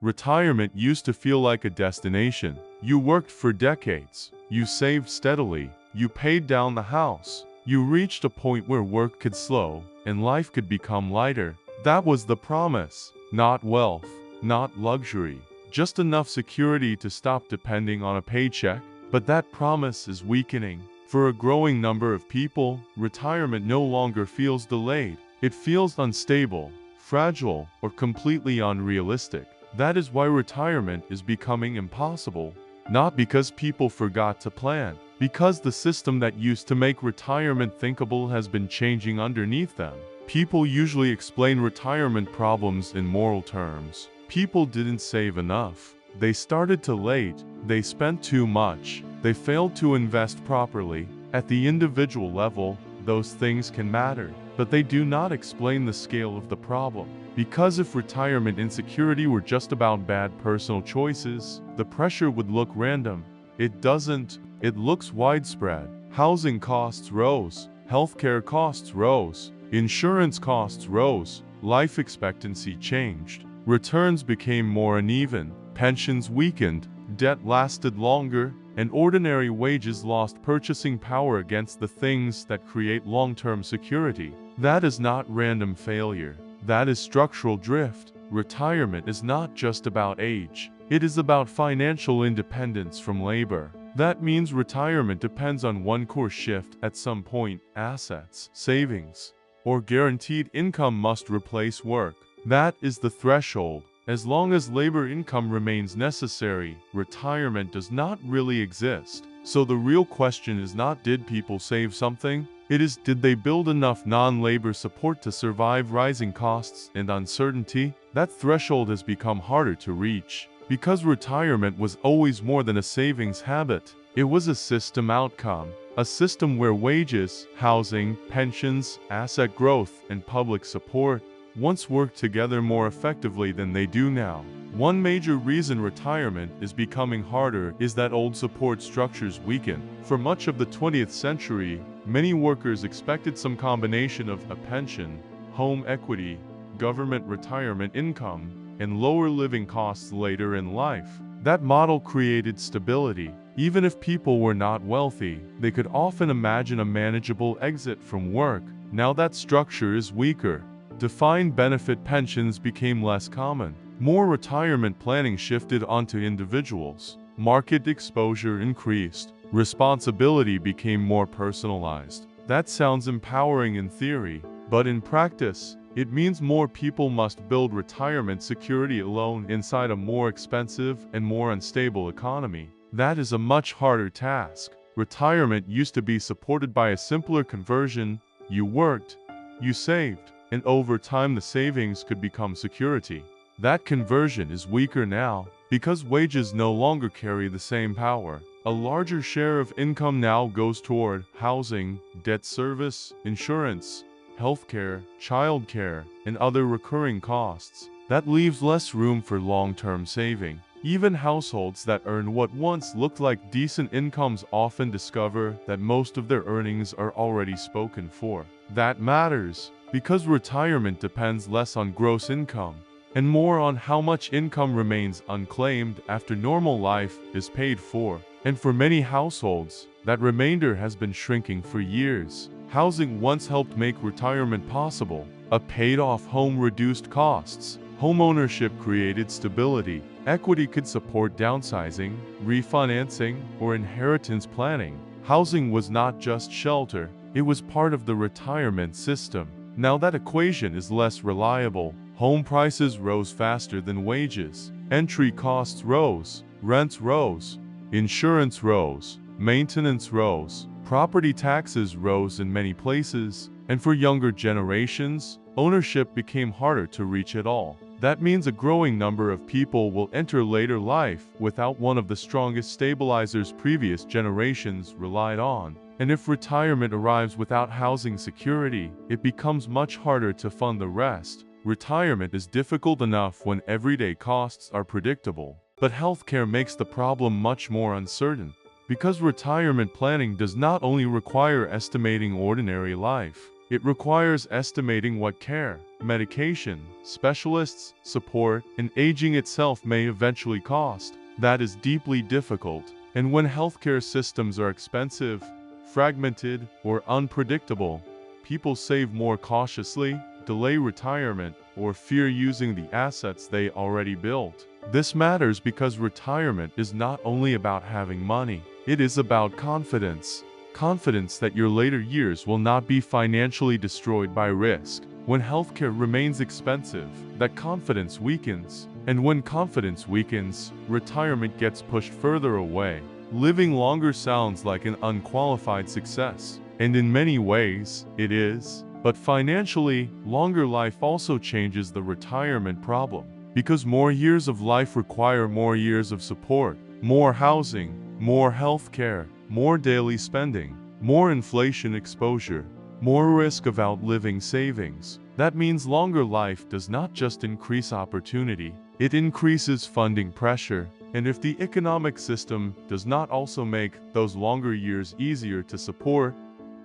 Retirement used to feel like a destination. You worked for decades. You saved steadily. You paid down the house. You reached a point where work could slow and life could become lighter. That was the promise. Not wealth, not luxury, just enough security to stop depending on a paycheck. But that promise is weakening. For a growing number of people, retirement no longer feels delayed. It feels unstable, fragile, or completely unrealistic. That is why retirement is becoming impossible. Not because people forgot to plan, because the system that used to make retirement thinkable has been changing underneath them. People usually explain retirement problems in moral terms. People didn't save enough. They started too late. They spent too much. They failed to invest properly. At the individual level, those things can matter, but they do not explain the scale of the problem. Because if retirement insecurity were just about bad personal choices, the pressure would look random. It doesn't. It looks widespread. Housing costs rose. Healthcare costs rose. Insurance costs rose. Life expectancy changed. Returns became more uneven. Pensions weakened. Debt lasted longer. And ordinary wages lost purchasing power against the things that create long-term security. That is not random failure. That is structural drift. Retirement is not just about age. It is about financial independence from labor. That means retirement depends on one core shift at some point. Assets, savings, or guaranteed income must replace work. That is the threshold. As long as labor income remains necessary, retirement does not really exist. So the real question is not did people save something? It is did they build enough non-labor support to survive rising costs and uncertainty? That threshold has become harder to reach. Because retirement was always more than a savings habit. It was a system outcome. A system where wages, housing, pensions, asset growth, and public support once worked together more effectively than they do now. One major reason retirement is becoming harder is that old support structures weaken. For much of the 20th century, many workers expected some combination of a pension, home equity, government retirement income, and lower living costs later in life. That model created stability. Even if people were not wealthy, they could often imagine a manageable exit from work. Now that structure is weaker. Defined benefit pensions became less common. More retirement planning shifted onto individuals. Market exposure increased. Responsibility became more personalized. That sounds empowering in theory, but in practice, it means more people must build retirement security alone inside a more expensive and more unstable economy. That is a much harder task. Retirement used to be supported by a simpler conversion. You worked, you saved, and over time the savings could become security. That conversion is weaker now, because wages no longer carry the same power. A larger share of income now goes toward housing, debt service, insurance, healthcare, childcare, and other recurring costs. That leaves less room for long-term saving. Even households that earn what once looked like decent incomes often discover that most of their earnings are already spoken for. That matters, because retirement depends less on gross income and more on how much income remains unclaimed after normal life is paid for. And for many households, that remainder has been shrinking for years. Housing once helped make retirement possible. A paid-off home reduced costs. Homeownership created stability. Equity could support downsizing, refinancing, or inheritance planning. Housing was not just shelter, it was part of the retirement system. Now that equation is less reliable. Home prices rose faster than wages. Entry costs rose. Rents rose. Insurance rose. Maintenance rose. Property taxes rose in many places. And for younger generations, ownership became harder to reach at all. That means a growing number of people will enter later life without one of the strongest stabilizers previous generations relied on. And if retirement arrives without housing security, it becomes much harder to fund the rest. Retirement is difficult enough when everyday costs are predictable, but healthcare makes the problem much more uncertain. Because retirement planning does not only require estimating ordinary life, It requires estimating what care, medication, specialists, support, and aging itself may eventually cost. That is deeply difficult. And when healthcare systems are expensive, fragmented, or unpredictable, people save more cautiously, delay retirement, or fear using the assets they already built. This matters because retirement is not only about having money, it is about confidence. Confidence that your later years will not be financially destroyed by risk. When healthcare remains expensive, that confidence weakens. And when confidence weakens, retirement gets pushed further away. Living longer sounds like an unqualified success. And in many ways, it is. But financially, longer life also changes the retirement problem. Because more years of life require more years of support, more housing, more health care, more daily spending, more inflation exposure, more risk of outliving savings. That means longer life does not just increase opportunity, it increases funding pressure. And if the economic system does not also make those longer years easier to support,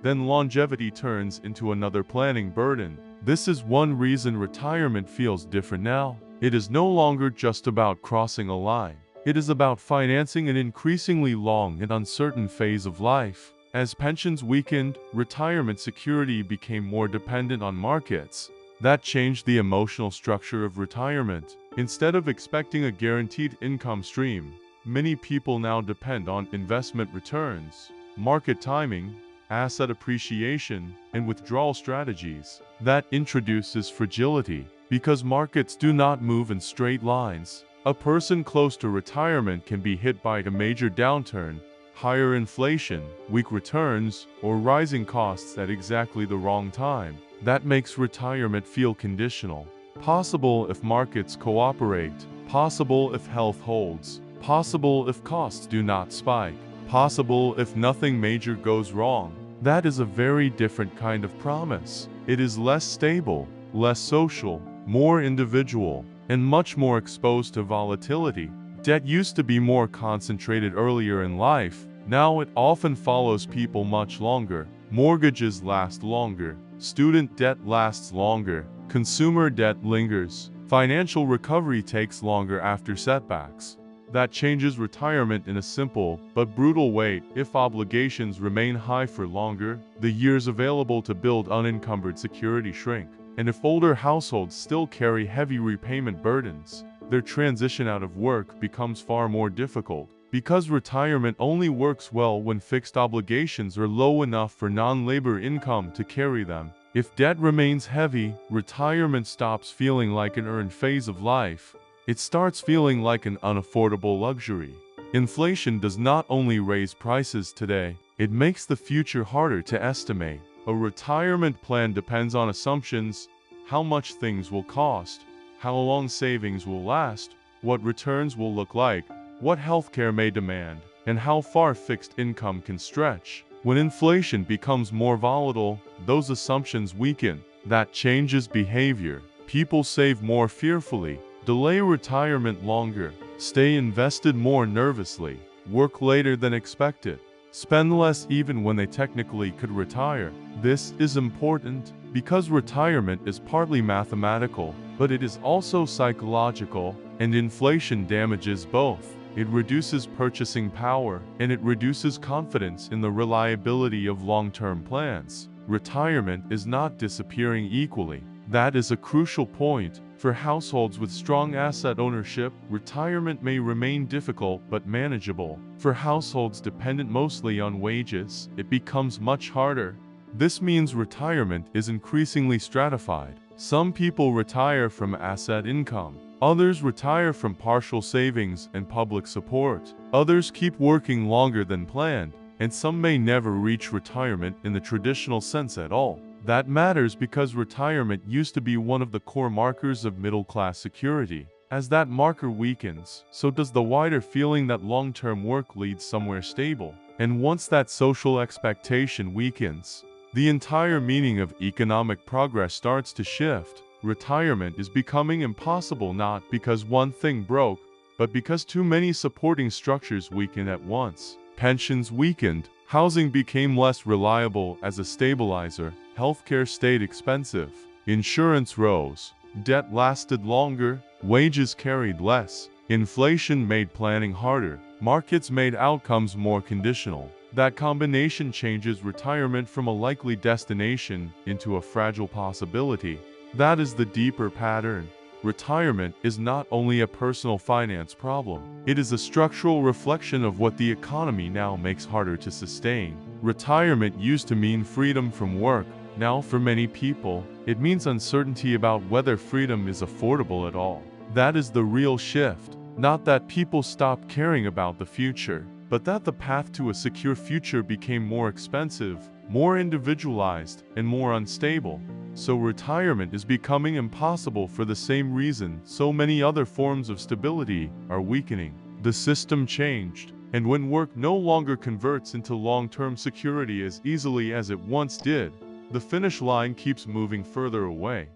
then longevity turns into another planning burden. This is one reason retirement feels different now. It is no longer just about crossing a line. It is about financing an increasingly long and uncertain phase of life. As pensions weakened, retirement security became more dependent on markets. That changed the emotional structure of retirement. Instead of expecting a guaranteed income stream, many people now depend on investment returns, market timing, asset appreciation, and withdrawal strategies. That introduces fragility. Because markets do not move in straight lines, a person close to retirement can be hit by a major downturn, higher inflation, weak returns, or rising costs at exactly the wrong time. That makes retirement feel conditional. Possible if markets cooperate, possible if health holds, possible if costs do not spike, possible if nothing major goes wrong. That is a very different kind of promise. It is less stable, less social, more individual, and much more exposed to volatility. Debt used to be more concentrated earlier in life. Now it often follows people much longer. Mortgages last longer. Student debt lasts longer. Consumer debt lingers. Financial recovery takes longer after setbacks. That changes retirement in a simple but brutal way. If obligations remain high for longer, the years available to build unencumbered security shrink. And if older households still carry heavy repayment burdens, their transition out of work becomes far more difficult. Because retirement only works well when fixed obligations are low enough for non-labor income to carry them. If debt remains heavy, retirement stops feeling like an earned phase of life. It starts feeling like an unaffordable luxury. Inflation does not only raise prices today, it makes the future harder to estimate. A retirement plan depends on assumptions: how much things will cost, how long savings will last, what returns will look like, what healthcare may demand, and how far fixed income can stretch. When inflation becomes more volatile, those assumptions weaken. That changes behavior. People save more fearfully, delay retirement longer, stay invested more nervously, work later than expected, spend less even when they technically could retire. This is important because retirement is partly mathematical, but it is also psychological, and inflation damages both. It reduces purchasing power, and it reduces confidence in the reliability of long-term plans. Retirement is not disappearing equally. That is a crucial point. For households with strong asset ownership, retirement may remain difficult but manageable. For households dependent mostly on wages, it becomes much harder. This means retirement is increasingly stratified. Some people retire from asset income. Others retire from partial savings and public support. Others keep working longer than planned, and some may never reach retirement in the traditional sense at all. That matters because retirement used to be one of the core markers of middle-class security. As that marker weakens, so does the wider feeling that long-term work leads somewhere stable. And once that social expectation weakens, the entire meaning of economic progress starts to shift. Retirement is becoming impossible not because one thing broke, but because too many supporting structures weakened at once. Pensions weakened, housing became less reliable as a stabilizer, healthcare stayed expensive, insurance rose, debt lasted longer, wages carried less, inflation made planning harder, markets made outcomes more conditional. That combination changes retirement from a likely destination into a fragile possibility. That is the deeper pattern. Retirement is not only a personal finance problem, it is a structural reflection of what the economy now makes harder to sustain. Retirement used to mean freedom from work. Now, for many people, it means uncertainty about whether freedom is affordable at all. That is the real shift. Not that people stopped caring about the future, but that the path to a secure future became more expensive, more individualized, and more unstable. So retirement is becoming impossible for the same reason so many other forms of stability are weakening. The system changed, and when work no longer converts into long-term security as easily as it once did, the finish line keeps moving further away.